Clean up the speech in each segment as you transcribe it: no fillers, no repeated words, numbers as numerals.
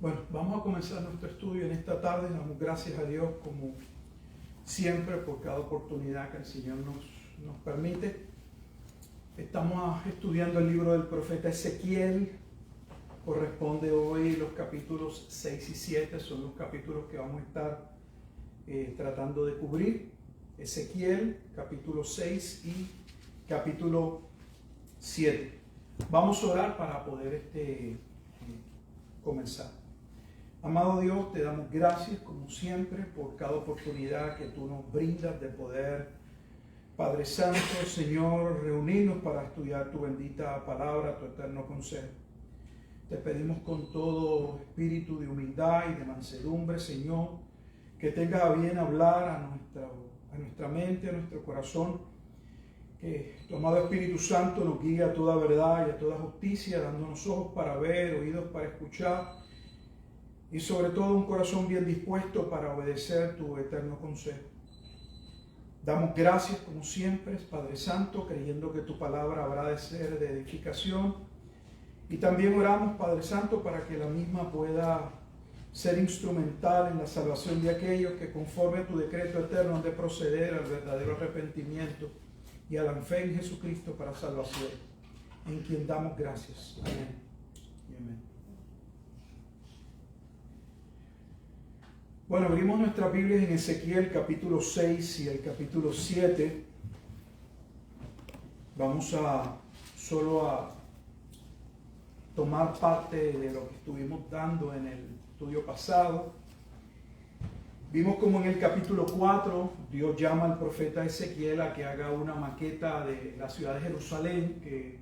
Bueno, vamos a comenzar nuestro estudio en esta tarde. Damos gracias a Dios como siempre por cada oportunidad que el Señor nos permite. Estamos estudiando el libro del profeta Ezequiel. Corresponde hoy los capítulos 6 y 7, son los capítulos que vamos a estar tratando de cubrir. Ezequiel, capítulo 6 y capítulo 7. Vamos a orar para poder comenzar. Amado Dios, te damos gracias como siempre por cada oportunidad que tú nos brindas de poder, Padre Santo, Señor, reunirnos para estudiar tu bendita palabra, tu eterno consejo. Te pedimos con todo espíritu de humildad y de mansedumbre, Señor, que tengas a bien hablar a nuestra mente, a nuestro corazón, que tu amado Espíritu Santo nos guíe a toda verdad y a toda justicia, dándonos ojos para ver, oídos para escuchar, y sobre todo un corazón bien dispuesto para obedecer tu eterno consejo. Damos gracias como siempre, Padre Santo, creyendo que tu palabra habrá de ser de edificación. Y también oramos, Padre Santo, para que la misma pueda ser instrumental en la salvación de aquellos que conforme a tu decreto eterno han de proceder al verdadero arrepentimiento y a la fe en Jesucristo para salvación, en quien damos gracias. Amén y amén. Bueno, abrimos nuestras Biblias en Ezequiel capítulo 6 y el capítulo 7. Vamos solo a tomar parte de lo que estuvimos dando en el estudio pasado. Vimos como en el capítulo 4 Dios llama al profeta Ezequiel a que haga una maqueta de la ciudad de Jerusalén que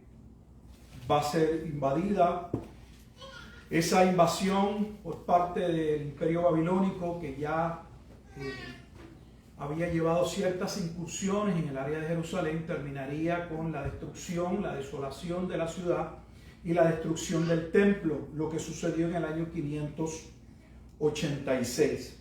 va a ser invadida. Esa invasión por parte del imperio babilónico que ya había llevado ciertas incursiones en el área de Jerusalén terminaría con la destrucción, la desolación de la ciudad y la destrucción del templo, lo que sucedió en el año 586.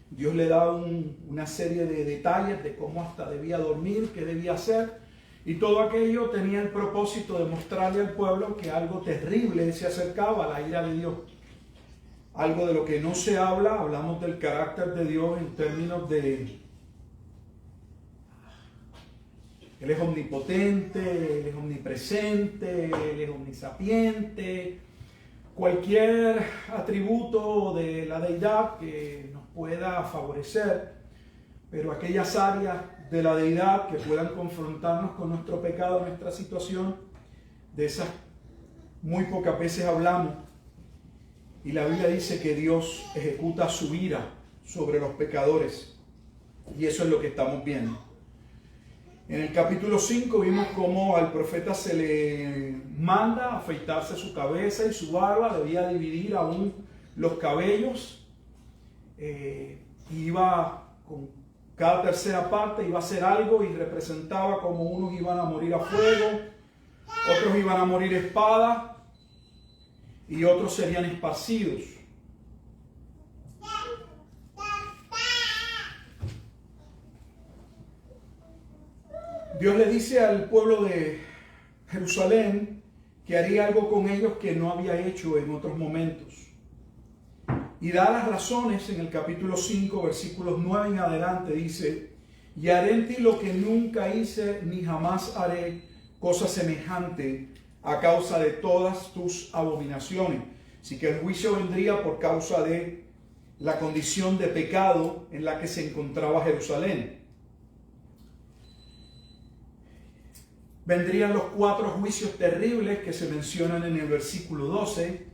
Dios le da una serie de detalles de cómo hasta debía dormir, qué debía hacer, y todo aquello tenía el propósito de mostrarle al pueblo que algo terrible se acercaba a la ira de Dios. Algo de lo que no se habla, hablamos del carácter de Dios en términos de Él es omnipotente, Él es omnipresente, Él es omnisapiente, cualquier atributo de la deidad que nos pueda favorecer, pero aquellas áreas de la deidad que puedan confrontarnos con nuestro pecado, nuestra situación, de esas muy pocas veces hablamos. Y la Biblia dice que Dios ejecuta su ira sobre los pecadores, y eso es lo que estamos viendo. En el capítulo 5 vimos cómo al profeta se le manda afeitarse su cabeza y su barba, debía dividir aún los cabellos, iba con cada tercera parte, iba a hacer algo y representaba como unos iban a morir a fuego, otros iban a morir a espada y otros serían esparcidos. Dios le dice al pueblo de Jerusalén que haría algo con ellos que no había hecho en otros momentos. Y da las razones en el capítulo 5, versículos 9 en adelante, dice: y haré en ti lo que nunca hice ni jamás haré, cosa semejante, a causa de todas tus abominaciones. Así que el juicio vendría por causa de la condición de pecado en la que se encontraba Jerusalén. Vendrían los 4 juicios terribles que se mencionan en el versículo 12.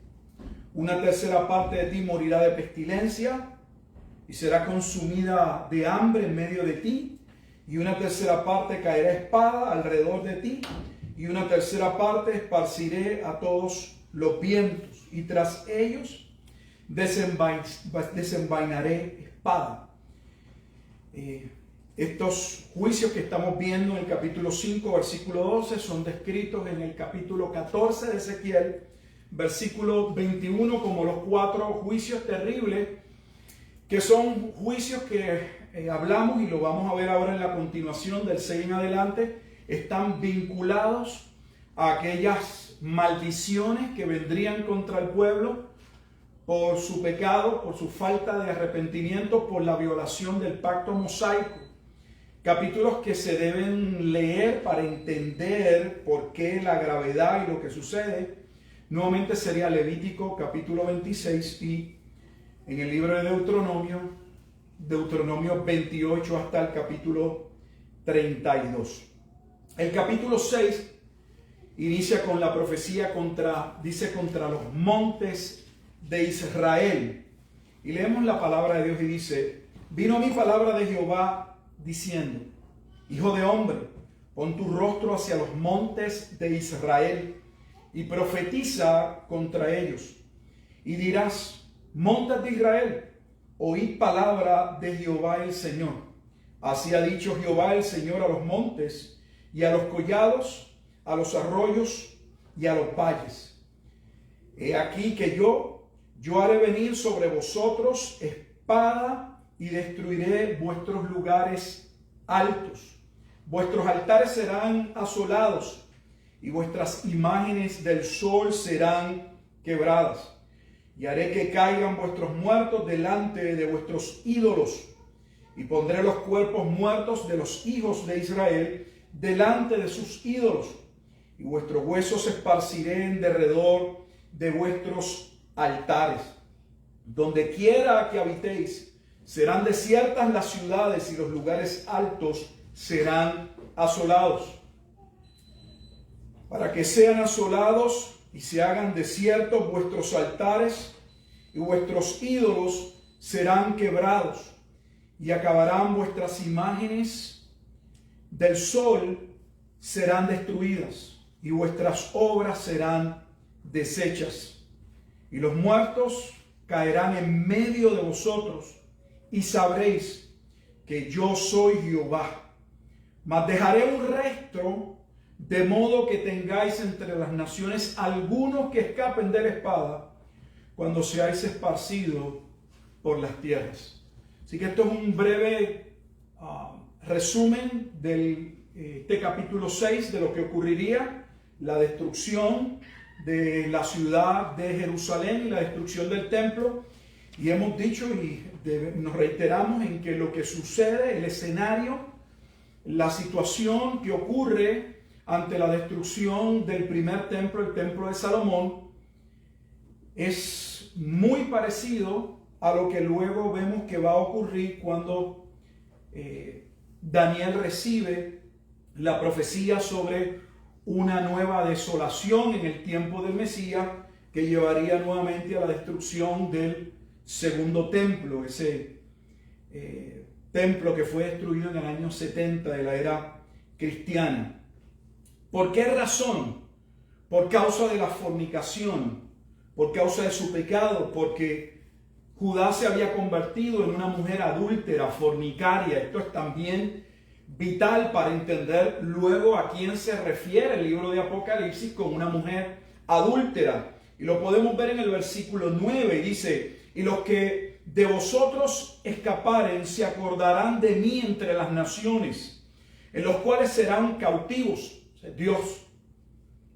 Una tercera parte de ti morirá de pestilencia y será consumida de hambre en medio de ti. Y una tercera parte caerá espada alrededor de ti. Y una tercera parte esparciré a todos los vientos. Y tras ellos desenvainaré espada. Estos juicios que estamos viendo en el capítulo 5, versículo 12, son descritos en el capítulo 14 de Ezequiel, versículo 21, como los 4 juicios terribles, que son juicios que hablamos, y lo vamos a ver ahora en la continuación del 6 en adelante, están vinculados a aquellas maldiciones que vendrían contra el pueblo por su pecado, por su falta de arrepentimiento, por la violación del pacto mosaico. Capítulos que se deben leer para entender por qué la gravedad y lo que sucede. Nuevamente sería Levítico capítulo 26 y en el libro de Deuteronomio 28 hasta el capítulo 32. El capítulo 6 inicia con la profecía contra los montes de Israel. Y leemos la palabra de Dios y dice: vino mi palabra de Jehová diciendo: hijo de hombre, pon tu rostro hacia los montes de Israel y profetiza contra ellos. Y dirás: montes de Israel, oíd palabra de Jehová el Señor. Así ha dicho Jehová el Señor a los montes y a los collados, a los arroyos y a los valles. He aquí que yo haré venir sobre vosotros espada y destruiré vuestros lugares altos. Vuestros altares serán asolados y vuestras imágenes del sol serán quebradas. Y haré que caigan vuestros muertos delante de vuestros ídolos. Y pondré los cuerpos muertos de los hijos de Israel delante de sus ídolos. Y vuestros huesos esparciré en derredor de vuestros altares. Donde quiera que habitéis, serán desiertas las ciudades y los lugares altos serán asolados. Para que sean asolados y se hagan desiertos vuestros altares, y vuestros ídolos serán quebrados, y acabarán vuestras imágenes del sol serán destruidas, y vuestras obras serán deshechas. Y los muertos caerán en medio de vosotros, y sabréis que yo soy Jehová. Mas dejaré un resto, de modo que tengáis entre las naciones algunos que escapen de la espada, cuando seáis esparcidos por las tierras. Así que esto es un breve resumen de este capítulo 6 de lo que ocurriría, la destrucción de la ciudad de Jerusalén y la destrucción del templo. Y hemos dicho y nos reiteramos en que lo que sucede, el escenario, la situación que ocurre ante la destrucción del primer templo, el templo de Salomón, es muy parecido a lo que luego vemos que va a ocurrir cuando Daniel recibe la profecía sobre una nueva desolación en el tiempo del Mesías que llevaría nuevamente a la destrucción del segundo templo, ese templo que fue destruido en el año 70 de la era cristiana. ¿Por qué razón? Por causa de la fornicación, por causa de su pecado, porque Judá se había convertido en una mujer adúltera, fornicaria. Esto es también vital para entender luego a quién se refiere el libro de Apocalipsis con una mujer adúltera. Y lo podemos ver en el versículo 9, dice: y los que de vosotros escaparen se acordarán de mí entre las naciones, en los cuales serán cautivos. Dios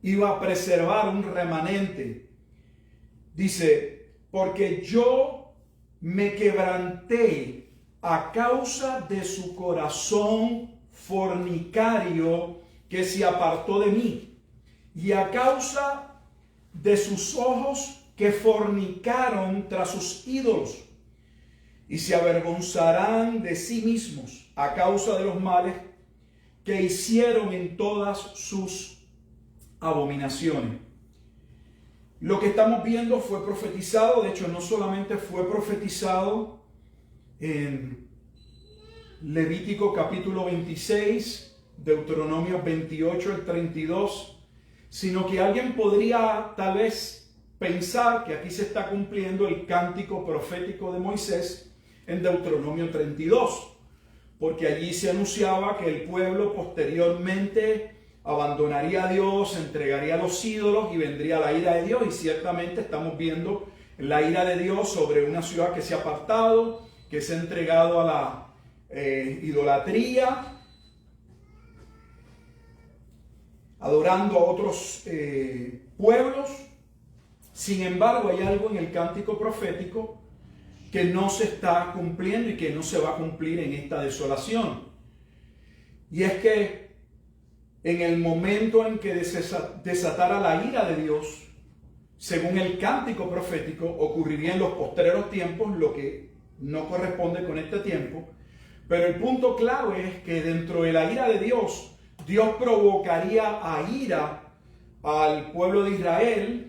iba a preservar un remanente. Dice: porque yo me quebranté a causa de su corazón fornicario que se apartó de mí, y a causa de sus ojos que fornicaron tras sus ídolos, y se avergonzarán de sí mismos a causa de los males que hicieron en todas sus abominaciones. Lo que estamos viendo fue profetizado, de hecho no solamente fue profetizado en Levítico capítulo 26, Deuteronomio 28 al 32, sino que alguien podría tal vez pensar que aquí se está cumpliendo el cántico profético de Moisés en Deuteronomio 32, porque allí se anunciaba que el pueblo posteriormente abandonaría a Dios, entregaría a los ídolos y vendría la ira de Dios. Y ciertamente estamos viendo la ira de Dios sobre una ciudad que se ha apartado, que se ha entregado a la idolatría, adorando a otros pueblos, Sin embargo, hay algo en el cántico profético que no se está cumpliendo y que no se va a cumplir en esta desolación. Y es que en el momento en que desatara la ira de Dios, según el cántico profético, ocurriría en los postreros tiempos, lo que no corresponde con este tiempo. Pero el punto clave es que dentro de la ira de Dios, Dios provocaría a ira al pueblo de Israel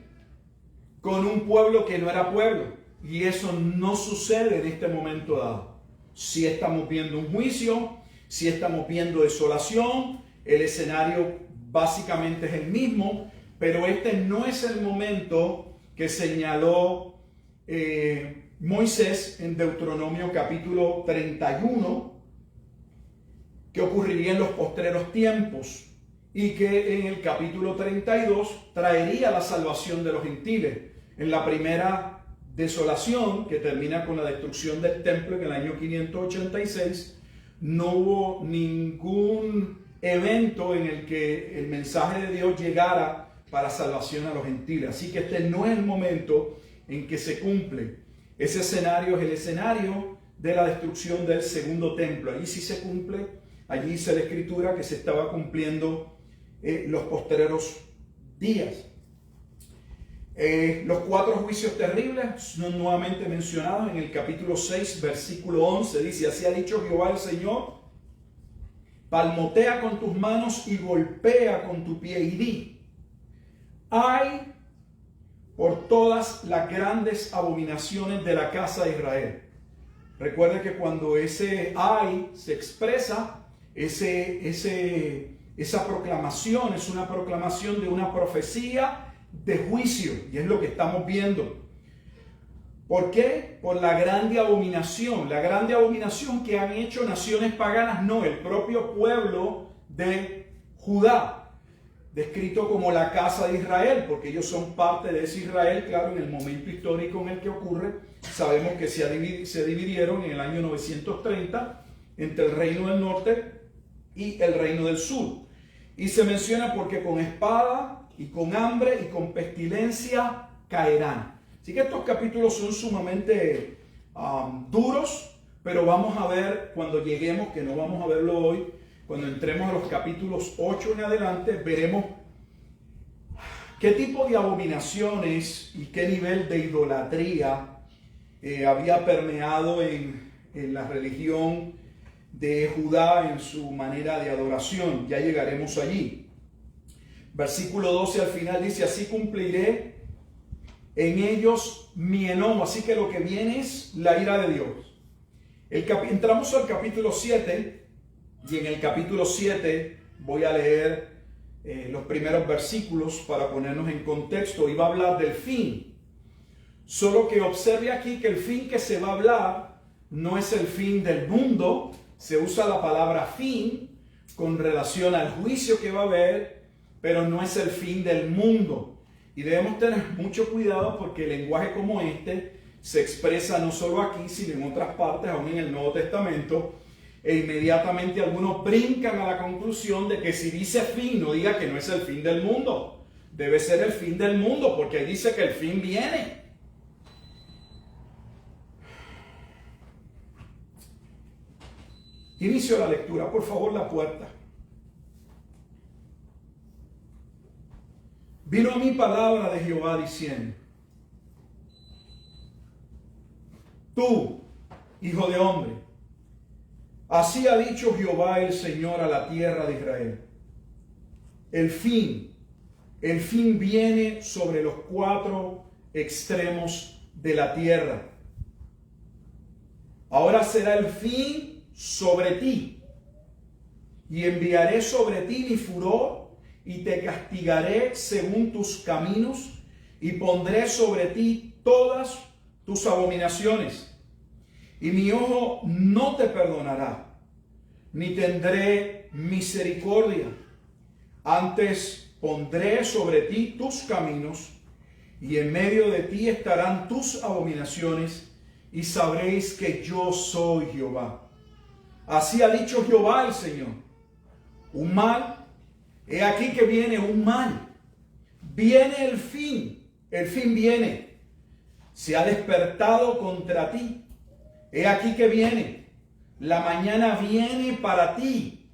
con un pueblo que no era pueblo. Y eso no sucede en este momento dado. Si estamos viendo un juicio, si estamos viendo desolación, el escenario básicamente es el mismo, pero este no es el momento que señaló Moisés en Deuteronomio capítulo 31, que ocurriría en los postreros tiempos y que en el capítulo 32 traería la salvación de los gentiles. En la primera desolación, que termina con la destrucción del templo en el año 586, no hubo ningún evento en el que el mensaje de Dios llegara para salvación a los gentiles. Así que este no es el momento en que se cumple. Ese escenario es el escenario de la destrucción del segundo templo. Allí sí se cumple. Allí dice la Escritura que se estaba cumpliendo los postreros días. Los 4 juicios terribles son nuevamente mencionados en el capítulo 6, versículo 11. Dice: así ha dicho Jehová el Señor: palmotea con tus manos y golpea con tu pie y di: ay por todas las grandes abominaciones de la casa de Israel. Recuerde que cuando ese ay se expresa, esa proclamación es una proclamación de una profecía de juicio, y es lo que estamos viendo. ¿Por qué? Por la grande abominación que han hecho naciones paganas, no, el propio pueblo de Judá, descrito como la casa de Israel, porque ellos son parte de ese Israel. Claro, en el momento histórico en el que ocurre, sabemos que se dividieron en el año 930 entre el reino del norte y el reino del sur. Y se menciona porque con espada y con hambre y con pestilencia caerán. Así que estos capítulos son sumamente duros, pero vamos a ver cuando lleguemos, que no vamos a verlo hoy, cuando entremos a los capítulos 8 en adelante, veremos qué tipo de abominaciones y qué nivel de idolatría había permeado en la religión de Judá, en su manera de adoración. Ya llegaremos allí. Versículo 12 al final dice: así cumpliré en ellos mi enojo. Así que lo que viene es la ira de Dios. Entramos al capítulo 7, y en el capítulo 7 voy a leer los primeros versículos para ponernos en contexto, y va a hablar del fin. Solo que observe aquí que el fin que se va a hablar no es el fin del mundo. Se usa la palabra fin con relación al juicio que va a haber, pero no es el fin del mundo. Y debemos tener mucho cuidado, porque el lenguaje como este se expresa no solo aquí, sino en otras partes, aún en el Nuevo Testamento, e inmediatamente algunos brincan a la conclusión de que si dice fin, no diga que no es el fin del mundo. Debe ser el fin del mundo, porque ahí dice que el fin viene. Inicio la lectura, por favor, la puerta. Vino a mí palabra de Jehová diciendo: tú, hijo de hombre, así ha dicho Jehová el Señor a la tierra de Israel: el fin viene sobre los 4 extremos de la tierra. Ahora será el fin sobre ti, y enviaré sobre ti mi furor, y te castigaré según tus caminos, y pondré sobre ti todas tus abominaciones. Y mi ojo no te perdonará, ni tendré misericordia. Antes pondré sobre ti tus caminos, y en medio de ti estarán tus abominaciones, y sabréis que yo soy Jehová. Así ha dicho Jehová el Señor: un mal, he aquí que viene un mal, viene el fin, el fin viene, se ha despertado contra ti. He aquí que viene, la mañana viene para ti,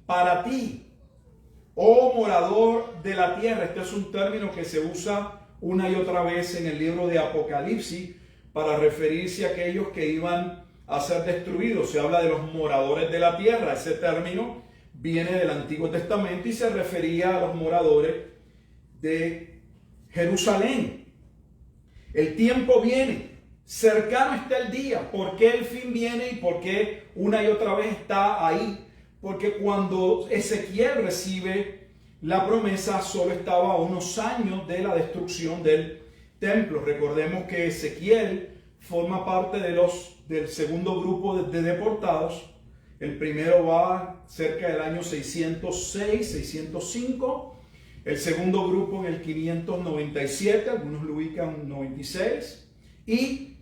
oh morador de la tierra. Este es un término que se usa una y otra vez en el libro de Apocalipsis para referirse a aquellos que iban a ser destruidos. Se habla de los moradores de la tierra. Ese término viene del Antiguo Testamento y se refería a los moradores de Jerusalén. El tiempo viene, cercano está el día. ¿Por qué el fin viene y por qué una y otra vez está ahí? Porque cuando Ezequiel recibe la promesa, solo estaba a unos años de la destrucción del templo. Recordemos que Ezequiel forma parte del segundo grupo de deportados. El primero va cerca del año 606, 605. El segundo grupo en el 597, algunos lo ubican en 96. Y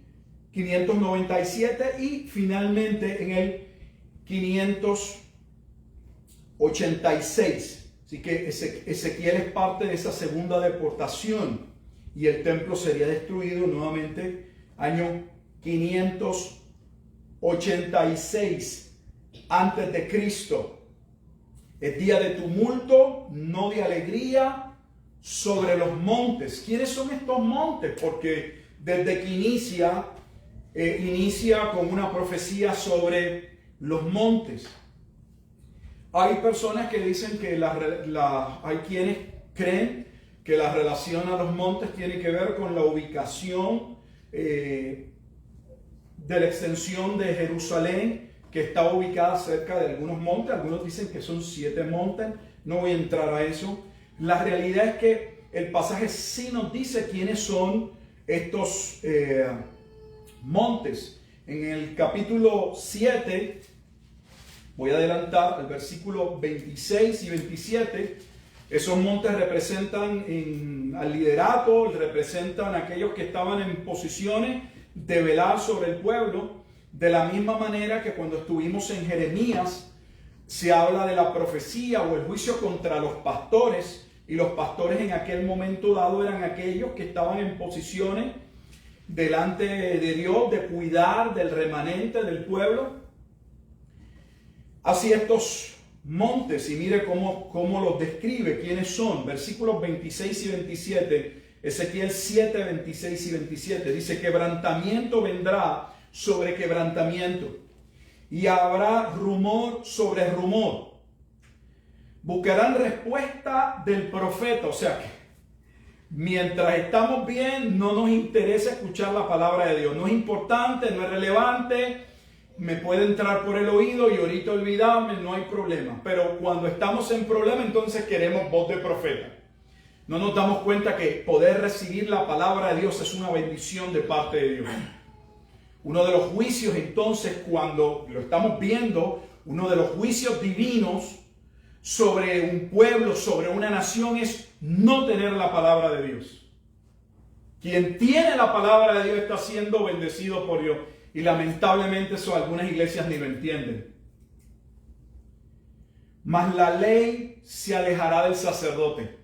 597 y finalmente en el 586. Así que Ezequiel es parte de esa segunda deportación y el templo sería destruido nuevamente año 586 antes de Cristo. Es día de tumulto, no de alegría, sobre los montes. ¿Quiénes son estos montes? Porque desde que inicia con una profecía sobre los montes. Hay personas que dicen que hay quienes creen que la relación a los montes tiene que ver con la ubicación de la extensión de Jerusalén, que está ubicada cerca de algunos montes. Algunos dicen que son 7 montes. No voy a entrar a eso. La realidad es que el pasaje sí nos dice quiénes son estos montes. En el capítulo 7, voy a adelantar el versículo 26 y 27. Esos montes representan al liderato, representan a aquellos que estaban en posiciones de velar sobre el pueblo. De la misma manera que cuando estuvimos en Jeremías, se habla de la profecía o el juicio contra los pastores, y los pastores en aquel momento dado eran aquellos que estaban en posiciones delante de Dios de cuidar del remanente del pueblo. Así estos montes, y mire cómo los describe, quiénes son. Versículos 26 y 27, Ezequiel 7, 26 y 27, dice: quebrantamiento vendrá sobre quebrantamiento, y habrá rumor sobre rumor. Buscarán respuesta del profeta. O sea que mientras estamos bien, no nos interesa escuchar la palabra de Dios. No es importante, no es relevante, me puede entrar por el oído y ahorita olvidarme, no hay problema. Pero cuando estamos en problema, entonces queremos voz de profeta. No nos damos cuenta que poder recibir la palabra de Dios es una bendición de parte de Dios. Uno de los juicios, entonces, cuando lo estamos viendo, uno de los juicios divinos sobre un pueblo, sobre una nación, es no tener la palabra de Dios. Quien tiene la palabra de Dios está siendo bendecido por Dios. Y lamentablemente eso algunas iglesias ni lo entienden. Mas la ley se alejará del sacerdote.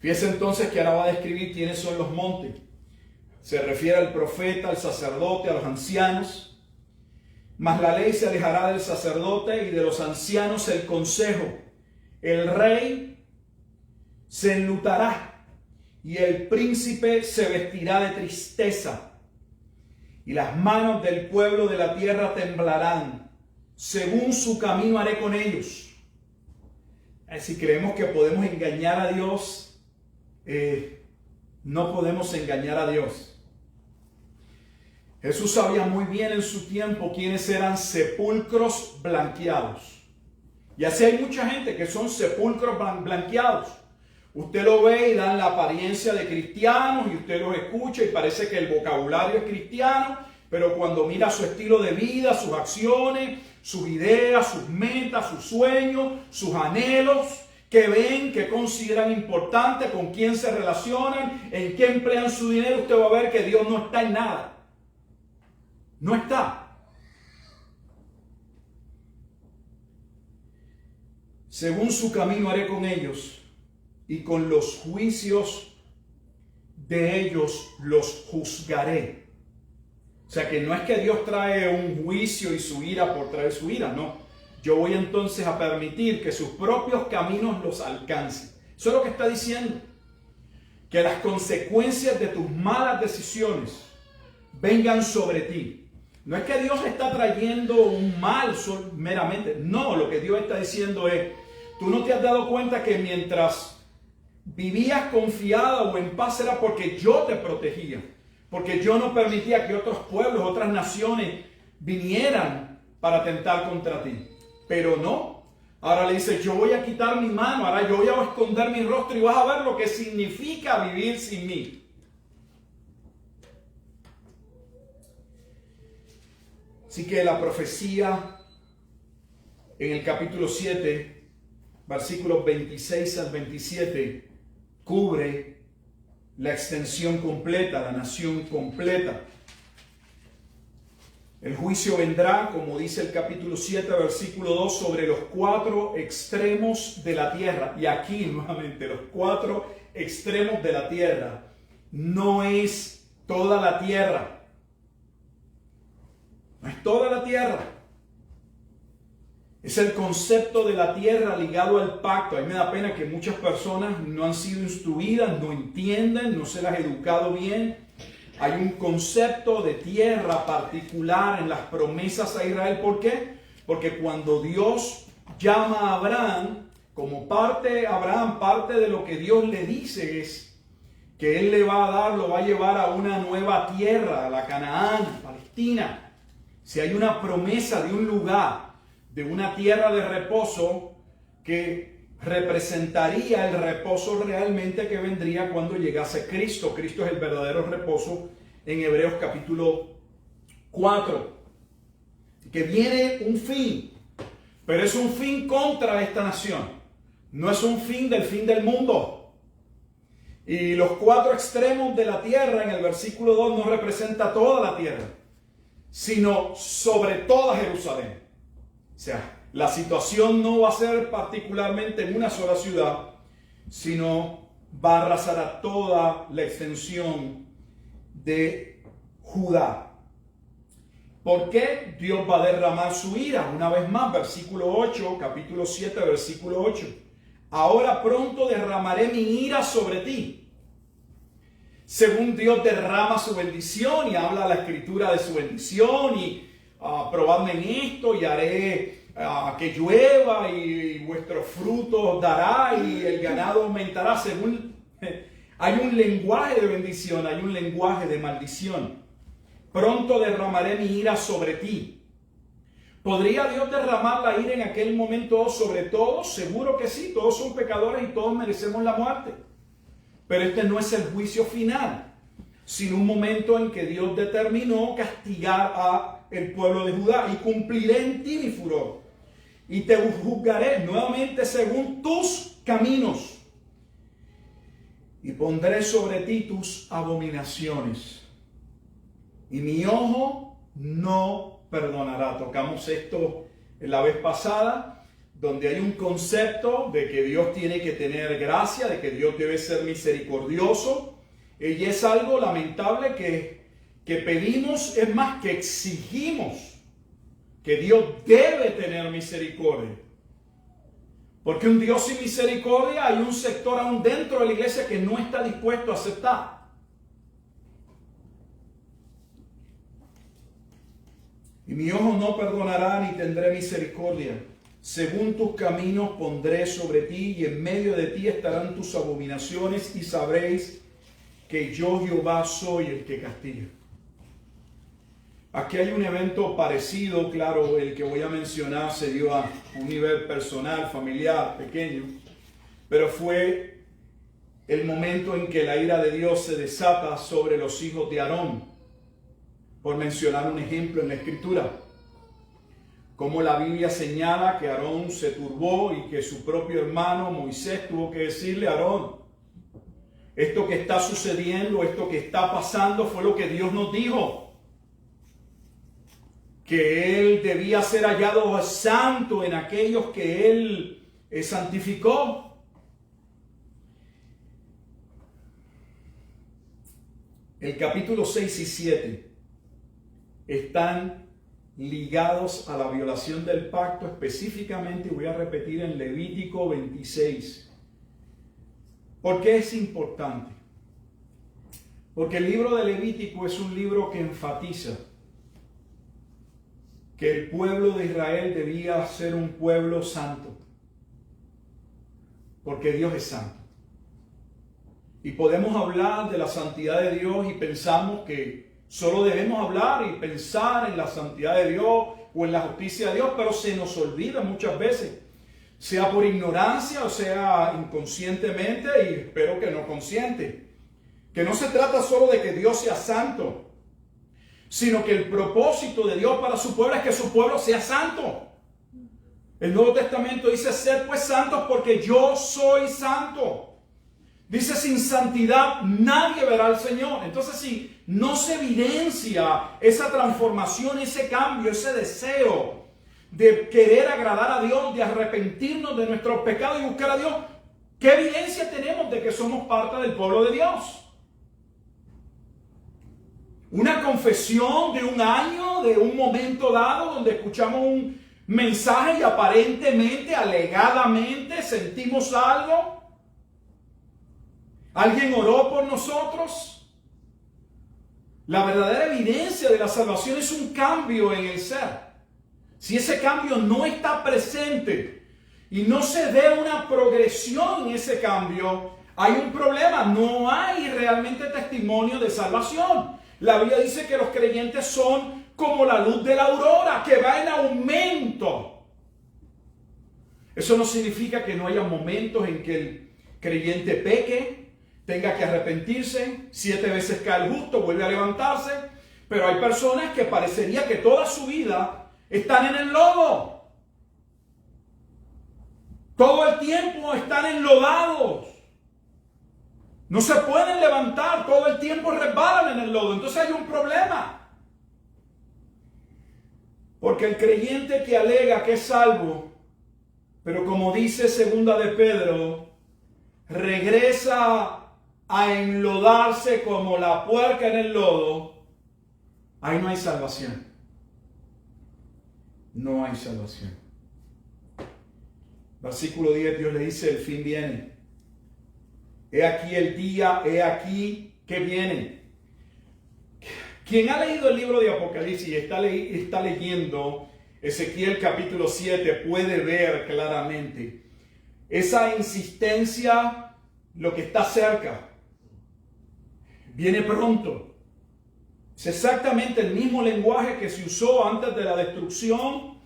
Fíjense entonces que ahora va a describir quiénes son los montes. Se refiere al profeta, al sacerdote, a los ancianos. Mas la ley se alejará del sacerdote y de los ancianos el consejo. El rey se enlutará y el príncipe se vestirá de tristeza. Y las manos del pueblo de la tierra temblarán. Según su camino haré con ellos. Si creemos que podemos engañar a Dios, no podemos engañar a Dios. Jesús sabía muy bien en su tiempo quiénes eran sepulcros blanqueados. Y así hay mucha gente que son sepulcros blanqueados. Usted lo ve y dan la apariencia de cristianos y usted los escucha y parece que el vocabulario es cristiano, pero cuando mira su estilo de vida, sus acciones, sus ideas, sus metas, sus sueños, sus anhelos, que ven, que consideran importante, con quién se relacionan, en qué emplean su dinero, usted va a ver que Dios no está en nada. No está. Según su camino haré con ellos, y con los juicios de ellos los juzgaré. O sea que no es que Dios trae un juicio y su ira por traer su ira, no. Yo voy entonces a permitir que sus propios caminos los alcancen. Eso es lo que está diciendo. Que las consecuencias de tus malas decisiones vengan sobre ti. No es que Dios está trayendo un mal meramente. No, lo que Dios está diciendo es, tú no te has dado cuenta que mientras vivías confiada o en paz era porque yo te protegía. Porque yo no permitía que otros pueblos, otras naciones vinieran para atentar contra ti. Pero no. Ahora le dice, yo voy a quitar mi mano, ahora yo voy a esconder mi rostro y vas a ver lo que significa vivir sin mí. Así que la profecía en el capítulo 7, versículos 26 al 27, cubre la extensión completa, la nación completa. El juicio vendrá, como dice el capítulo 7, versículo 2, sobre los 4 extremos de la tierra. Y aquí nuevamente, los 4 extremos de la tierra. No es toda la tierra. No es toda la tierra. Es el concepto de la tierra ligado al pacto. A mí me da pena que muchas personas no han sido instruidas, no entienden, no se las ha educado bien. Hay un concepto de tierra particular en las promesas a Israel. ¿Por qué? Porque cuando Dios llama a Abraham, como parte de lo que Dios le dice es que Él le va a dar, lo va a llevar a una nueva tierra, a la Canaán, Palestina. Si hay una promesa de un lugar, de una tierra de reposo que representaría el reposo realmente que vendría cuando llegase Cristo. Cristo es el verdadero reposo en Hebreos capítulo 4. Que viene un fin, pero es un fin contra esta nación. No es un fin del mundo. Y los 4 extremos de la tierra en el versículo 2 no representa toda la tierra, sino sobre toda Jerusalén. O sea, la situación no va a ser particularmente en una sola ciudad, sino va a arrasar a toda la extensión de Judá. ¿Por qué Dios va a derramar su ira? Una vez más, versículo 8, capítulo 7, versículo 8. Ahora pronto derramaré mi ira sobre ti. Según Dios derrama su bendición y habla la escritura de su bendición y probadme en esto y haré que llueva y vuestros frutos dará y el ganado aumentará. Según hay un lenguaje de bendición, hay un lenguaje de maldición. Pronto derramaré mi ira sobre ti. ¿Podría Dios derramar la ira en aquel momento sobre todos? Seguro que sí, todos son pecadores y todos merecemos la muerte. Pero este no es el juicio final, sino un momento en que Dios determinó castigar a el pueblo de Judá. Y cumpliré en ti mi furor, y te juzgaré nuevamente según tus caminos, y pondré sobre ti tus abominaciones, y mi ojo no perdonará. Tocamos esto la vez pasada, donde hay un concepto de que Dios tiene que tener gracia, de que Dios debe ser misericordioso, y es algo lamentable que pedimos, es más, que exigimos que Dios debe tener misericordia. Porque un Dios sin misericordia, hay un sector aún dentro de la iglesia que no está dispuesto a aceptar. Y mi ojo no perdonará ni tendré misericordia. Según tus caminos pondré sobre ti, y en medio de ti estarán tus abominaciones, y sabréis que yo Jehová soy el que castiga. Aquí hay un evento parecido, claro, el que voy a mencionar se dio a un nivel personal, familiar, pequeño, pero fue el momento en que la ira de Dios se desata sobre los hijos de Aarón, por mencionar un ejemplo en la Escritura. Como la Biblia señala que Aarón se turbó y que su propio hermano Moisés tuvo que decirle: Aarón, esto que está sucediendo, esto que está pasando fue lo que Dios nos dijo. Que Él debía ser hallado santo en aquellos que Él santificó. el capítulo 6 y 7 están ligados a la violación del pacto, específicamente voy a repetir en Levítico 26. ¿Por qué es importante? Porque el libro de Levítico es un libro que enfatiza que el pueblo de Israel debía ser un pueblo santo, porque Dios es santo. Y podemos hablar de la santidad de Dios y pensamos que solo debemos hablar y pensar en la santidad de Dios o en la justicia de Dios, pero se nos olvida muchas veces, sea por ignorancia o sea inconscientemente, y espero que no consciente, que no se trata solo de que Dios sea santo, sino que el propósito de Dios para su pueblo es que su pueblo sea santo. El Nuevo Testamento dice: sed pues santos porque yo soy santo. Dice: sin santidad nadie verá al Señor. Entonces, si no se evidencia esa transformación, ese cambio, ese deseo de querer agradar a Dios, de arrepentirnos de nuestros pecados y buscar a Dios, ¿qué evidencia tenemos de que somos parte del pueblo de Dios? Una confesión de un año, de un momento dado, donde escuchamos un mensaje y aparentemente, alegadamente, sentimos algo. ¿Alguien oró por nosotros? La verdadera evidencia de la salvación es un cambio en el ser. Si ese cambio no está presente y no se ve una progresión en ese cambio, hay un problema. No hay realmente testimonio de salvación. La Biblia dice que los creyentes son como la luz de la aurora, que va en aumento. Eso no significa que no haya momentos en que el creyente peque, tenga que arrepentirse, 7 veces cae el justo, vuelve a levantarse, pero hay personas que parecería que toda su vida están en el lodo. Todo el tiempo están enlodados. No se pueden levantar, todo el tiempo resbalan en el lodo. Entonces hay un problema. Porque el creyente que alega que es salvo, pero como dice segunda de Pedro, regresa a enlodarse como la puerca en el lodo, ahí no hay salvación. No hay salvación. Versículo 10, Dios le dice: el fin viene. He aquí el día, he aquí que viene. Quien ha leído el libro de Apocalipsis y está leyendo Ezequiel capítulo 7 puede ver claramente esa insistencia, lo que está cerca. Viene pronto. Es exactamente el mismo lenguaje que se usó antes de la destrucción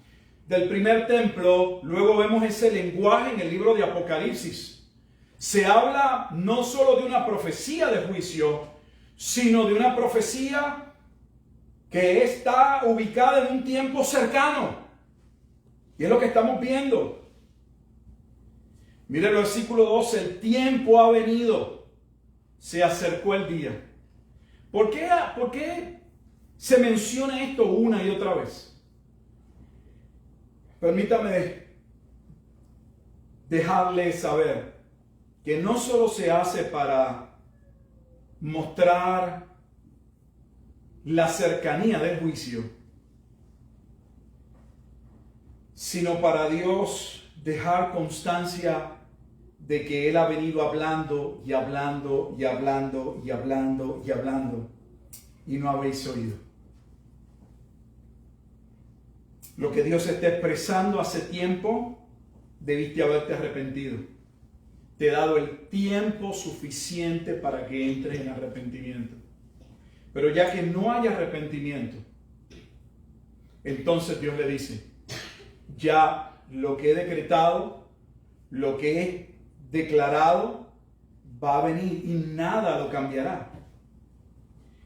del primer templo. Luego vemos ese lenguaje en el libro de Apocalipsis. Se habla no solo de una profecía de juicio, sino de una profecía que está ubicada en un tiempo cercano. Y es lo que estamos viendo. Mire el versículo 12, el tiempo ha venido, se acercó el día. ¿Por qué se menciona esto una y otra vez? Permítame dejarle saber que no solo se hace para mostrar la cercanía del juicio, sino para Dios dejar constancia de que Él ha venido hablando y hablando y hablando y hablando y hablando y no habéis oído. Lo que Dios está expresando hace tiempo, debiste haberte arrepentido. Te he dado el tiempo suficiente para que entres en arrepentimiento. Pero ya que no hay arrepentimiento, entonces Dios le dice: ya lo que he decretado, lo que he declarado, va a venir y nada lo cambiará.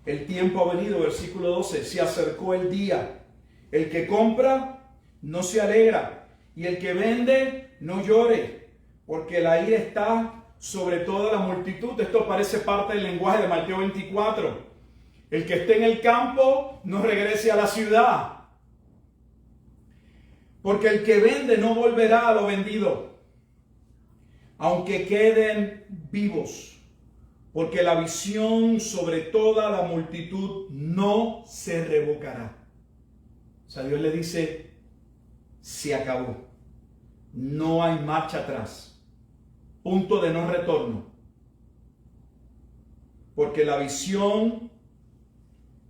El tiempo ha venido, versículo 12, se acercó el día. El que compra no se alegra, y el que vende no llore, porque la ira está sobre toda la multitud. Esto parece parte del lenguaje de Mateo 24. El que esté en el campo no regrese a la ciudad, porque el que vende no volverá a lo vendido, aunque queden vivos, porque la visión sobre toda la multitud no se revocará. O sea, Dios le dice, se acabó. No hay marcha atrás. Punto de no retorno. Porque la visión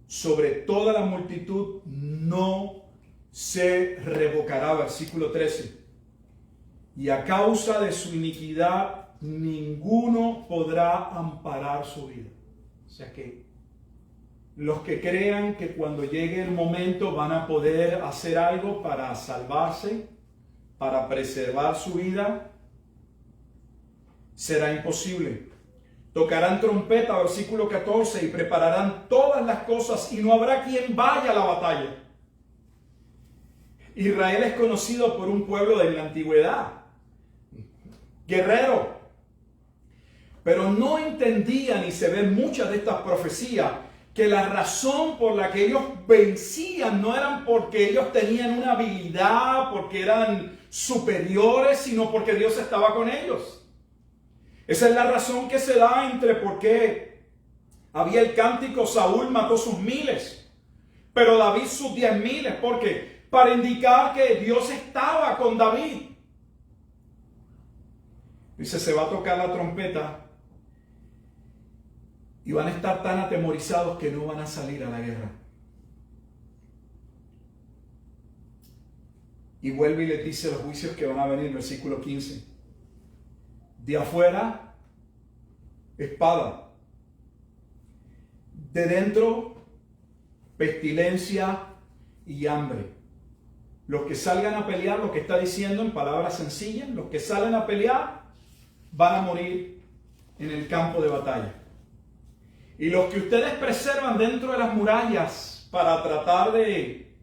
sobre toda la multitud no se revocará. Versículo 13. Y a causa de su iniquidad, ninguno podrá amparar su vida. O sea que los que crean que cuando llegue el momento van a poder hacer algo para salvarse, para preservar su vida, será imposible. Tocarán trompeta, versículo 14, y prepararán todas las cosas y no habrá quien vaya a la batalla. Israel es conocido por un pueblo de la antigüedad, guerrero, pero no entendían, y se ven muchas de estas profecías, que la razón por la que ellos vencían no eran porque ellos tenían una habilidad, porque eran superiores, sino porque Dios estaba con ellos. Esa es la razón que se da entre por qué había el cántico Saúl mató sus miles, pero David sus 10,000. ¿Por qué? Para indicar que Dios estaba con David. Dice, se va a tocar la trompeta y van a estar tan atemorizados que no van a salir a la guerra. Y vuelve y les dice los juicios que van a venir, versículo 15. De afuera, espada. De dentro, pestilencia y hambre. Los que salgan a pelear, lo que está diciendo en palabras sencillas, los que salen a pelear van a morir en el campo de batalla. Y los que ustedes preservan dentro de las murallas para tratar de,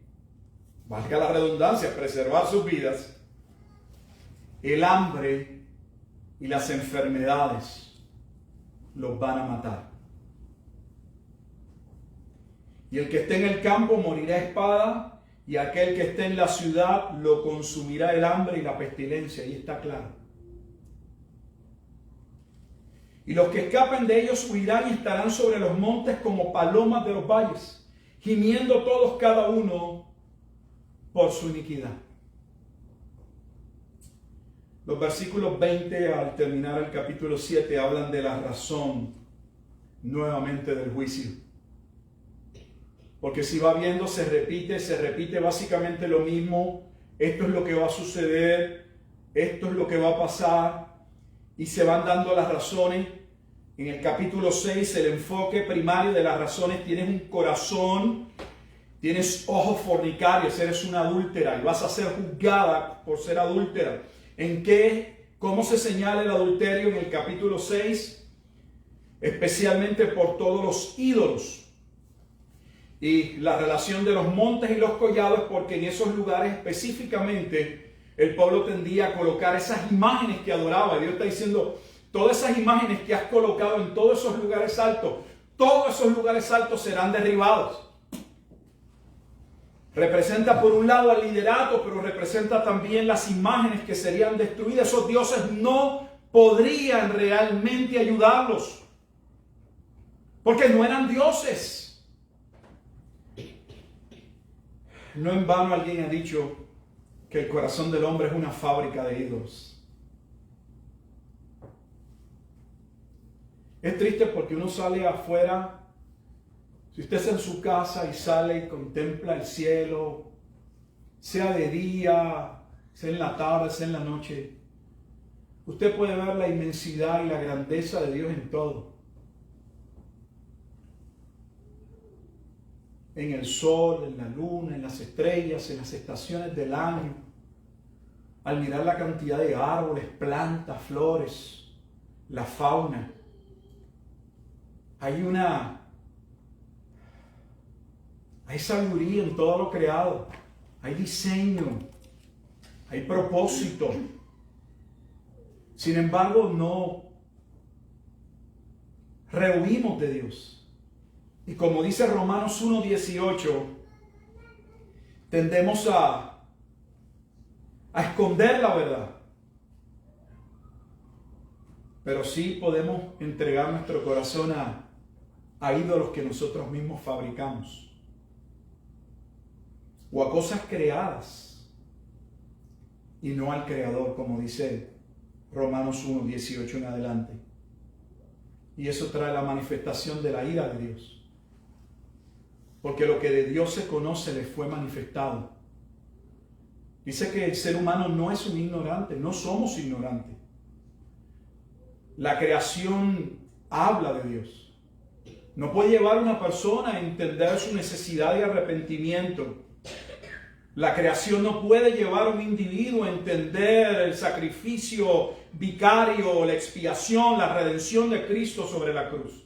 valga la redundancia, preservar sus vidas, el hambre y las enfermedades los van a matar. Y el que esté en el campo morirá a espada, y aquel que esté en la ciudad lo consumirá el hambre y la pestilencia. Ahí está claro. Y los que escapen de ellos huirán y estarán sobre los montes como palomas de los valles, gimiendo todos cada uno por su iniquidad. Los versículos 20 al terminar el capítulo 7 hablan de la razón nuevamente del juicio. Porque si va viendo, se repite básicamente lo mismo. Esto es lo que va a suceder, esto es lo que va a pasar, y se van dando las razones. En el capítulo 6, el enfoque primario de las razones: tienes un corazón, tienes ojos fornicarios, eres una adúltera y vas a ser juzgada por ser adúltera. ¿En qué? ¿Cómo se señala el adulterio en el capítulo 6? Especialmente por todos los ídolos. Y la relación de los montes y los collados, porque en esos lugares específicamente el pueblo tendía a colocar esas imágenes que adoraba. Dios está diciendo, todas esas imágenes que has colocado en todos esos lugares altos, todos esos lugares altos serán derribados. Representa por un lado al liderato, pero representa también las imágenes que serían destruidas. Esos dioses no podrían realmente ayudarlos, porque no eran dioses. No en vano alguien ha dicho que el corazón del hombre es una fábrica de ídolos. Es triste porque uno sale afuera. Si usted está en su casa y sale y contempla el cielo, sea de día, sea en la tarde, sea en la noche, usted puede ver la inmensidad y la grandeza de Dios en todo. En el sol, en la luna, en las estrellas, en las estaciones del año. Al mirar la cantidad de árboles, plantas, flores, la fauna, hay sabiduría en todo lo creado, hay diseño, hay propósito. Sin embargo, no rehuimos de Dios. Y como dice Romanos 1:18, tendemos a esconder la verdad. pero sí podemos entregar nuestro corazón a ídolos que nosotros mismos fabricamos o a cosas creadas y no al Creador, como dice Romanos 1, 18 en adelante. Y eso trae la manifestación de la ira de Dios, porque lo que de Dios se conoce le fue manifestado. Dice que el ser humano no es un ignorante, no somos ignorantes. La creación habla de Dios. No puede llevar a una persona a entender su necesidad de arrepentimiento. La creación no puede llevar a un individuo a entender el sacrificio vicario, la expiación, la redención de Cristo sobre la cruz.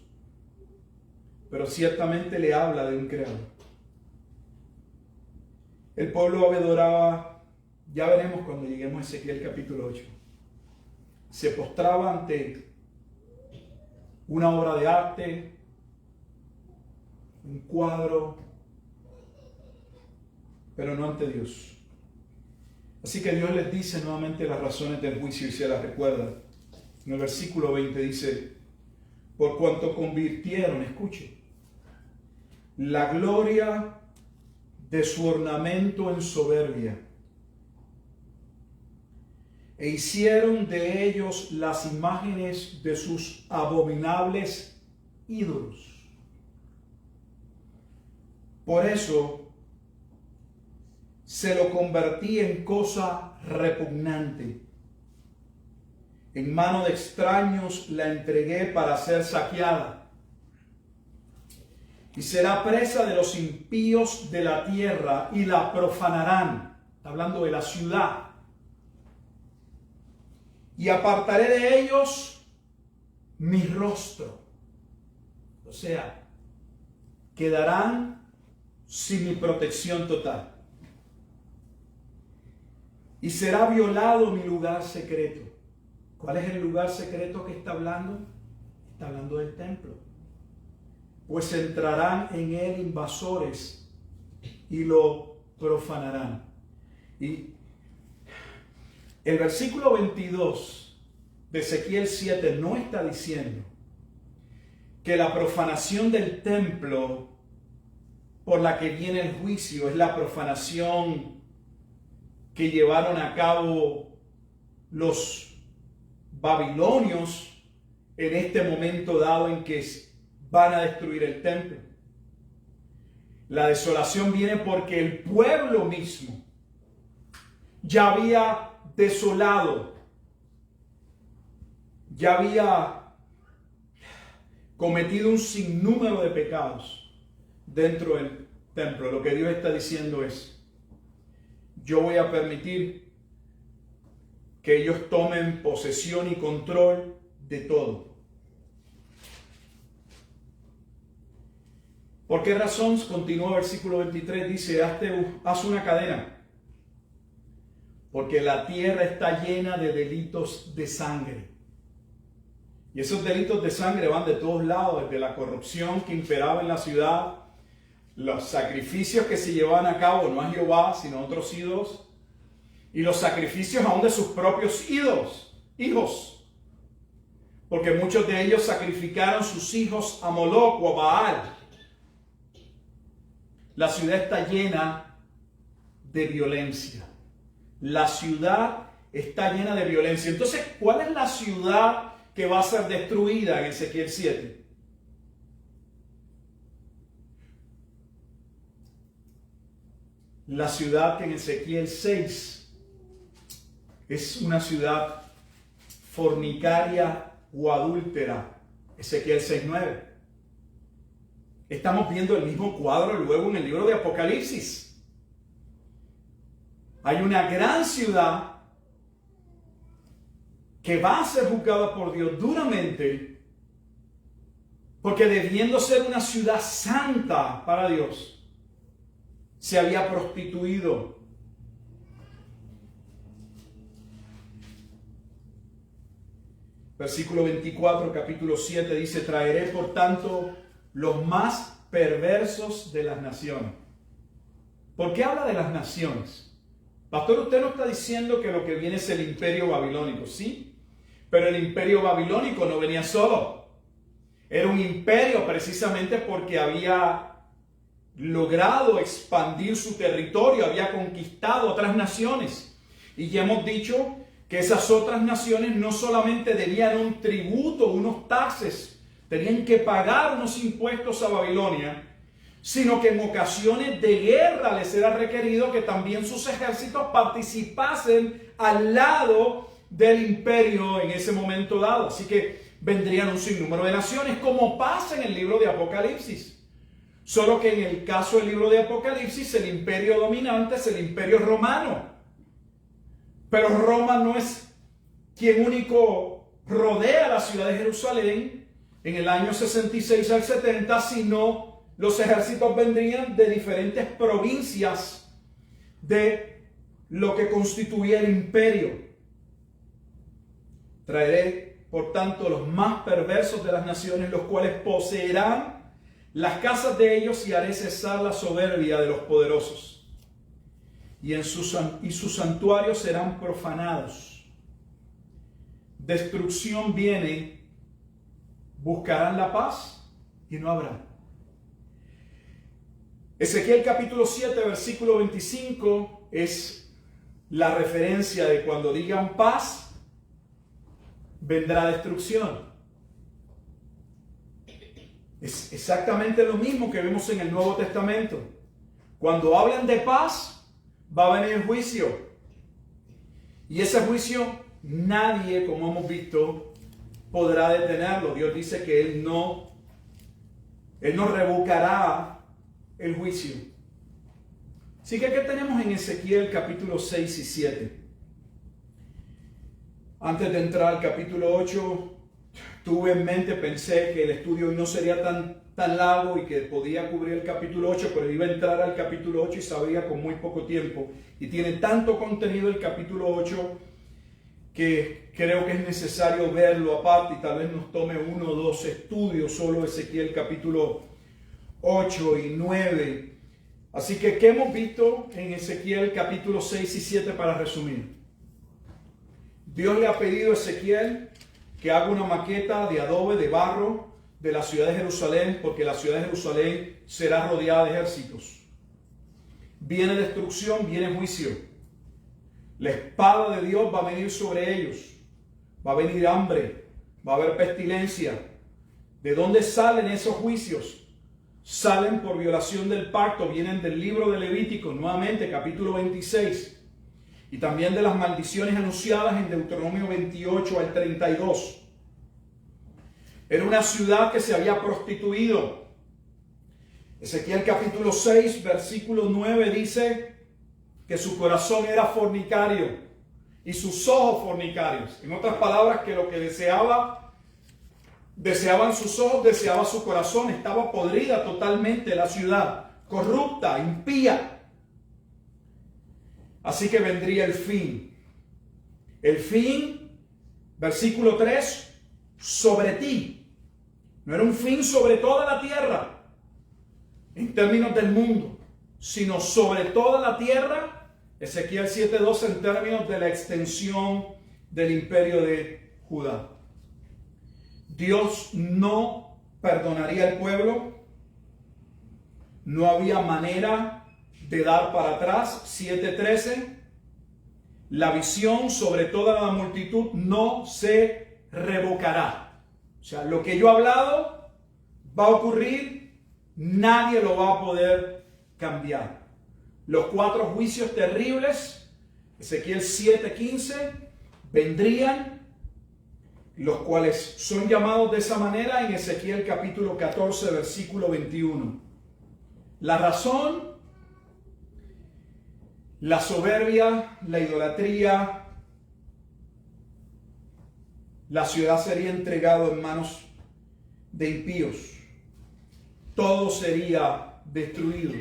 Pero ciertamente le habla de un creador. El pueblo adoraba, ya veremos cuando lleguemos a Ezequiel capítulo 8. Se postraba ante una obra de arte, un cuadro, pero no ante Dios. Así que Dios les dice nuevamente las razones del juicio y se las recuerda. En el versículo 20 dice: por cuanto convirtieron, escuche, la gloria de su ornamento en soberbia, e hicieron de ellos las imágenes de sus abominables ídolos. Por eso se lo convertí en cosa repugnante. En mano de extraños la entregué para ser saqueada. Y será presa de los impíos de la tierra y la profanarán. Está hablando de la ciudad. Y apartaré de ellos mi rostro. O sea, quedarán sin mi protección total. Y será violado mi lugar secreto. ¿Cuál es el lugar secreto que está hablando? Está hablando del templo. Pues entrarán en él invasores y lo profanarán. Y el versículo 22 de Ezequiel 7 no está diciendo que la profanación del templo por la que viene el juicio es la profanación que llevaron a cabo los babilonios en este momento dado en que van a destruir el templo. La desolación viene porque el pueblo mismo ya había desolado, ya había cometido un sinnúmero de pecados dentro del templo. Lo que Dios está diciendo es: yo voy a permitir que ellos tomen posesión y control de todo. ¿Por qué razón? Continúa el versículo 23, dice: haz una cadena, porque la tierra está llena de delitos de sangre. Y esos delitos de sangre van de todos lados, desde la corrupción que imperaba en la ciudad, los sacrificios que se llevaban a cabo no a Jehová, sino a otros ídolos, y los sacrificios aún de sus propios hijos, porque muchos de ellos sacrificaron sus hijos a Moloc o a Baal. La ciudad está llena de violencia. La ciudad está llena de violencia. Entonces, ¿cuál es la ciudad que va a ser destruida en Ezequiel 7? La ciudad que en Ezequiel 6 es una ciudad fornicaria o adúltera. Ezequiel 6:9. Estamos viendo el mismo cuadro luego en el libro de Apocalipsis. Hay una gran ciudad que va a ser juzgada por Dios duramente, porque debiendo ser una ciudad santa para Dios, se había prostituido. Versículo 24, capítulo 7 dice: traeré por tanto los más perversos de las naciones. ¿Por qué habla de las naciones? Pastor, usted no está diciendo que lo que viene es el imperio babilónico, ¿sí? Pero el imperio babilónico no venía solo. Era un imperio precisamente porque había logrado expandir su territorio, había conquistado otras naciones. Y ya hemos dicho que esas otras naciones no solamente debían un tributo, unos taxes, tenían que pagar unos impuestos a Babilonia, sino que en ocasiones de guerra les era requerido que también sus ejércitos participasen al lado del imperio en ese momento dado. Así que vendrían un sinnúmero de naciones, como pasa en el libro de Apocalipsis. Solo que en el caso del libro de Apocalipsis, el imperio dominante es el imperio romano. Pero Roma no es quien único rodea la ciudad de Jerusalén en el año 66 al 70, sino los ejércitos vendrían de diferentes provincias de lo que constituía el imperio. Traeré, por tanto, los más perversos de las naciones, los cuales poseerán las casas de ellos, y haré cesar la soberbia de los poderosos. Y sus santuarios serán profanados. Destrucción viene, buscarán la paz y no habrá. Ezequiel capítulo 7, versículo 25 es la referencia de cuando digan paz, vendrá destrucción. Es exactamente lo mismo que vemos en el Nuevo Testamento. Cuando hablan de paz, va a venir juicio. Y ese juicio nadie, como hemos visto, podrá detenerlo. Dios dice que Él no revocará el juicio. Así que, ¿qué tenemos en Ezequiel capítulo 6 y 7? Antes de entrar al capítulo 8, tuve en mente, pensé que el estudio no sería tan largo y que podía cubrir el capítulo 8, pero iba a entrar al capítulo 8 y sabría con muy poco tiempo. Y tiene tanto contenido el capítulo 8 que creo que es necesario verlo aparte, y tal vez nos tome 1 o 2 estudios solo Ezequiel capítulo 8 y 9. Así que, ¿qué hemos visto en Ezequiel capítulo 6 y 7 para resumir? Dios le ha pedido a Ezequiel que haga una maqueta de adobe, de barro, de la ciudad de Jerusalén, porque la ciudad de Jerusalén será rodeada de ejércitos. Viene destrucción, viene juicio. La espada de Dios va a venir sobre ellos. Va a venir hambre, va a haber pestilencia. ¿De dónde salen esos juicios? Salen por violación del pacto, vienen del libro de Levítico, nuevamente capítulo 26. Y también de las maldiciones anunciadas en Deuteronomio 28 al 32. Era una ciudad que se había prostituido. Ezequiel capítulo 6, versículo 9 dice que su corazón era fornicario y sus ojos fornicarios. En otras palabras, que lo que deseaban sus ojos, deseaba su corazón. Estaba podrida totalmente la ciudad, corrupta, impía. Así que vendría el fin. El fin, versículo 3, sobre ti. No era un fin sobre toda la tierra, en términos del mundo, sino sobre toda la tierra. Ezequiel 7:2 en términos de la extensión del imperio de Judá. Dios no perdonaría al pueblo. No había manera de dar para atrás. 7:13. La visión sobre toda la multitud no se revocará. O sea, lo que yo he hablado va a ocurrir, nadie lo va a poder cambiar. Los 4 juicios terribles, Ezequiel 7:15, vendrían, los cuales son llamados de esa manera en Ezequiel capítulo 14, versículo 21. La razón: la soberbia, la idolatría. La ciudad sería entregada en manos de impíos. Todo sería destruido,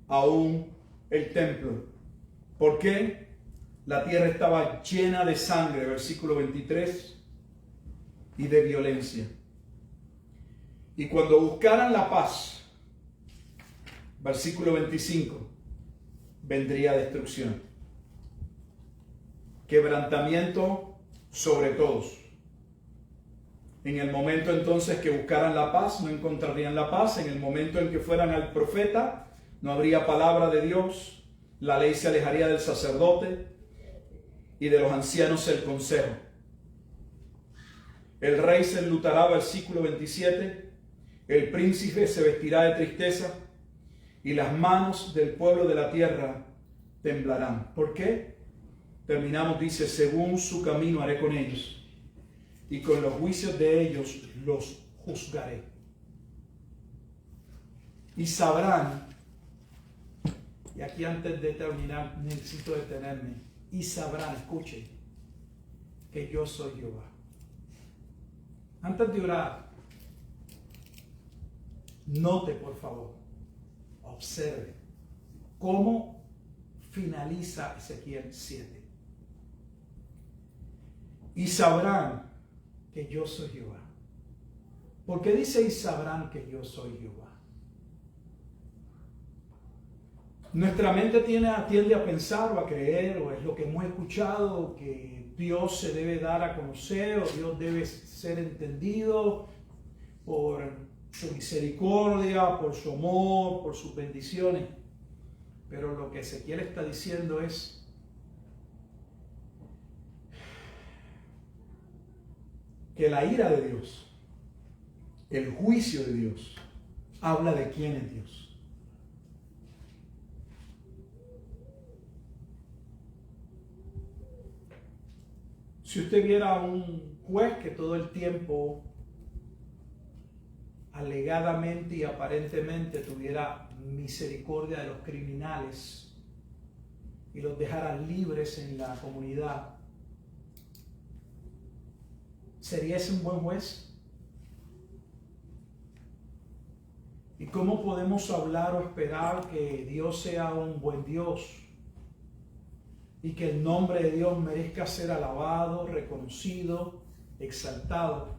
aún el templo. ¿Por qué? La tierra estaba llena de sangre, versículo 23, y de violencia. Y cuando buscaran la paz, versículo 25, vendría destrucción. Quebrantamiento sobre todos. En el momento entonces que buscaran la paz, no encontrarían la paz. En el momento en que fueran al profeta, no habría palabra de Dios. La ley se alejaría del sacerdote y de los ancianos el consejo. El rey se enlutará, versículo 27. El príncipe se vestirá de tristeza y las manos del pueblo de la tierra temblarán. ¿Por qué? Terminamos, dice, según su camino haré con ellos y con los juicios de ellos los juzgaré. Y sabrán, y aquí antes de terminar necesito detenerme, y sabrán, escuchen, que yo soy Jehová. Antes de orar, note por favor, observe cómo finaliza Ezequiel 7. Y sabrán que yo soy Jehová. ¿Por qué dice y sabrán que yo soy Jehová? Nuestra mente tiende a pensar o a creer, o es lo que hemos escuchado, que Dios se debe dar a conocer, o Dios debe ser entendido por su misericordia, por su amor, por sus bendiciones. Pero lo que Ezequiel está diciendo es que la ira de Dios, el juicio de Dios, habla de quién es Dios. Si usted viera a un juez que todo el tiempo, alegadamente y aparentemente, tuviera misericordia de los criminales y los dejara libres en la comunidad, ¿sería ese un buen juez? ¿Y cómo podemos hablar o esperar que Dios sea un buen Dios y que el nombre de Dios merezca ser alabado, reconocido, exaltado,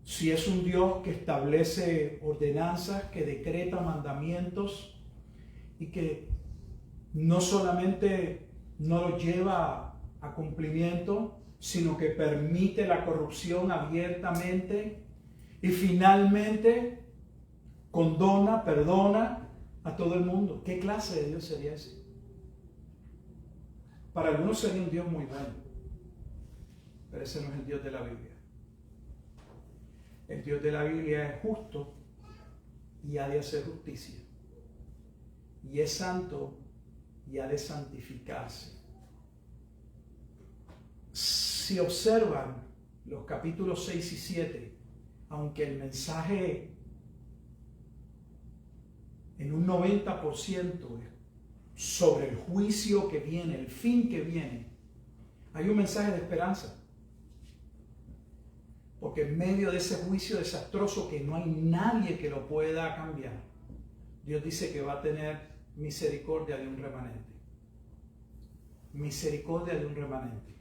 si es un Dios que establece ordenanzas, que decreta mandamientos y que no solamente no los lleva a cumplimiento, sino que permite la corrupción abiertamente y finalmente condona, perdona a todo el mundo? ¿Qué clase de Dios sería ese? Para algunos sería un Dios muy bueno, pero ese no es el Dios de la Biblia. El Dios de la Biblia es justo y ha de hacer justicia, y es santo y ha de santificarse. Si observan los capítulos 6 y 7, aunque el mensaje en un 90% es sobre el juicio que viene, el fin que viene, hay un mensaje de esperanza. Porque en medio de ese juicio desastroso que no hay nadie que lo pueda cambiar, Dios dice que va a tener misericordia de un remanente. Misericordia de un remanente.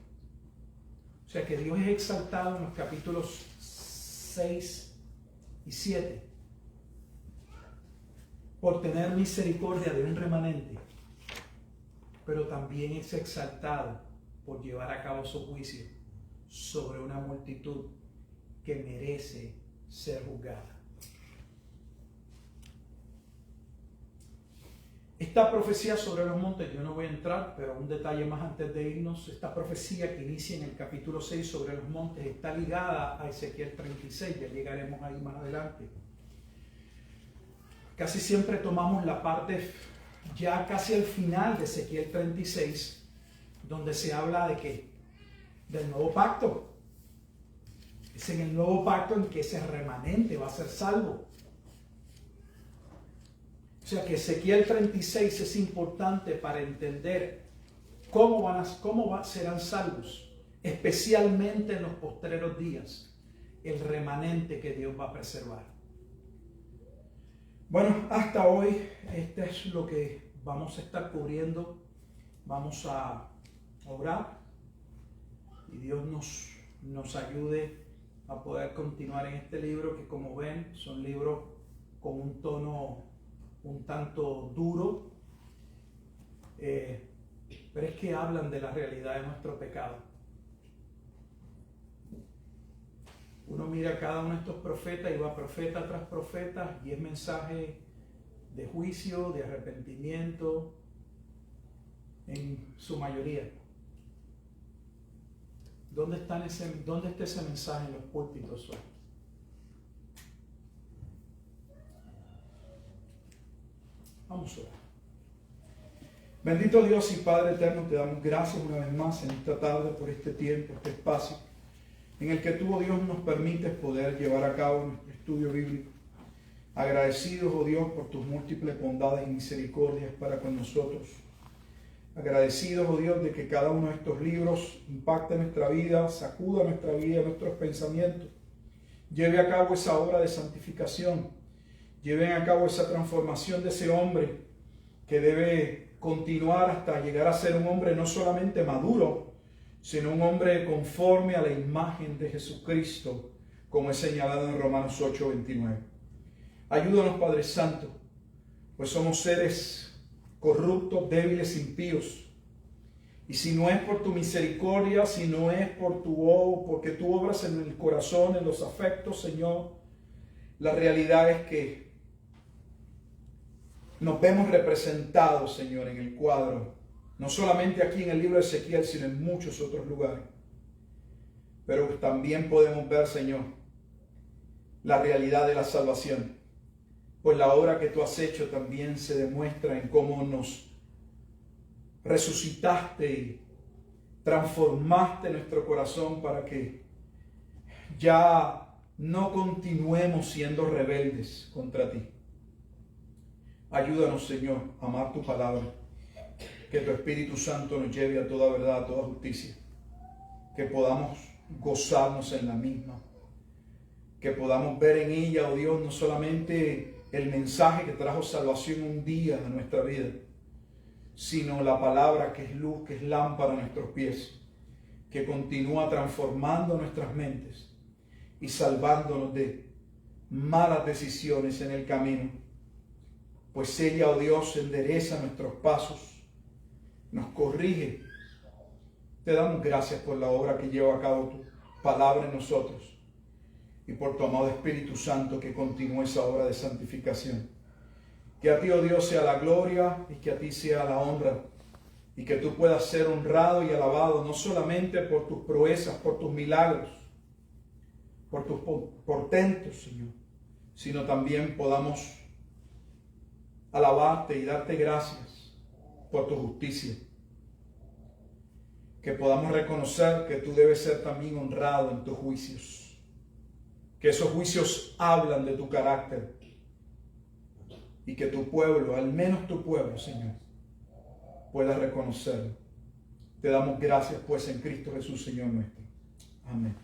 O sea que Dios es exaltado en los capítulos 6 y 7 por tener misericordia de un remanente, pero también es exaltado por llevar a cabo su juicio sobre una multitud que merece ser juzgada. Esta profecía sobre los montes, yo no voy a entrar, pero un detalle más antes de irnos, esta profecía que inicia en el capítulo 6 sobre los montes está ligada a Ezequiel 36, ya llegaremos ahí más adelante. Casi siempre tomamos la parte ya casi al final de Ezequiel 36, donde se habla de ¿qué? Del nuevo pacto. Es en el nuevo pacto en que ese remanente va a ser salvo. O sea que Ezequiel 36 es importante para entender cómo serán salvos, especialmente en los postreros días, el remanente que Dios va a preservar. Bueno, hasta hoy, este es lo que vamos a estar cubriendo. Vamos a orar y Dios nos ayude a poder continuar en este libro, que como ven son libros con un tono un tanto duro, pero es que hablan de la realidad de nuestro pecado. Uno mira a cada uno de estos profetas y va profeta tras profeta y es mensaje de juicio, de arrepentimiento, en su mayoría. ¿Dónde está ese mensaje en los púlpitos hoy? Vamos a orar. Bendito Dios y Padre eterno, te damos gracias una vez más en esta tarde por este tiempo, este espacio, en el que tú, oh Dios, nos permites poder llevar a cabo nuestro estudio bíblico. Agradecidos, oh Dios, por tus múltiples bondades y misericordias para con nosotros. Agradecidos, oh Dios, de que cada uno de estos libros impacte nuestra vida, sacuda nuestra vida, nuestros pensamientos, lleve a cabo esa obra de santificación, lleven a cabo esa transformación de ese hombre que debe continuar hasta llegar a ser un hombre no solamente maduro, sino un hombre conforme a la imagen de Jesucristo, como es señalado en Romanos 8:29. Ayúdanos, Padre Santo, pues somos seres corruptos, débiles, impíos. Y si no es por tu misericordia, si no es por porque tú obras en el corazón, en los afectos, Señor, la realidad es que nos vemos representados, Señor, en el cuadro, no solamente aquí en el libro de Ezequiel, sino en muchos otros lugares. Pero también podemos ver, Señor, la realidad de la salvación. Pues la obra que tú has hecho también se demuestra en cómo nos resucitaste y transformaste nuestro corazón para que ya no continuemos siendo rebeldes contra ti. Ayúdanos, Señor, a amar tu palabra, que tu Espíritu Santo nos lleve a toda verdad, a toda justicia, que podamos gozarnos en la misma, que podamos ver en ella, oh Dios, no solamente el mensaje que trajo salvación un día a nuestra vida, sino la palabra que es luz, que es lámpara a nuestros pies, que continúa transformando nuestras mentes y salvándonos de malas decisiones en el camino. Pues ella, oh Dios, endereza nuestros pasos, nos corrige. Te damos gracias por la obra que lleva a cabo tu palabra en nosotros y por tu amado Espíritu Santo que continúe esa obra de santificación. Que a ti, oh Dios, sea la gloria y que a ti sea la honra y que tú puedas ser honrado y alabado no solamente por tus proezas, por tus milagros, por tus portentos, Señor, sino también podamos alabarte y darte gracias por tu justicia. Que podamos reconocer que tú debes ser también honrado en tus juicios. Que esos juicios hablan de tu carácter. Y que tu pueblo, al menos tu pueblo, Señor, pueda reconocerlo. Te damos gracias pues en Cristo Jesús, Señor nuestro. Amén.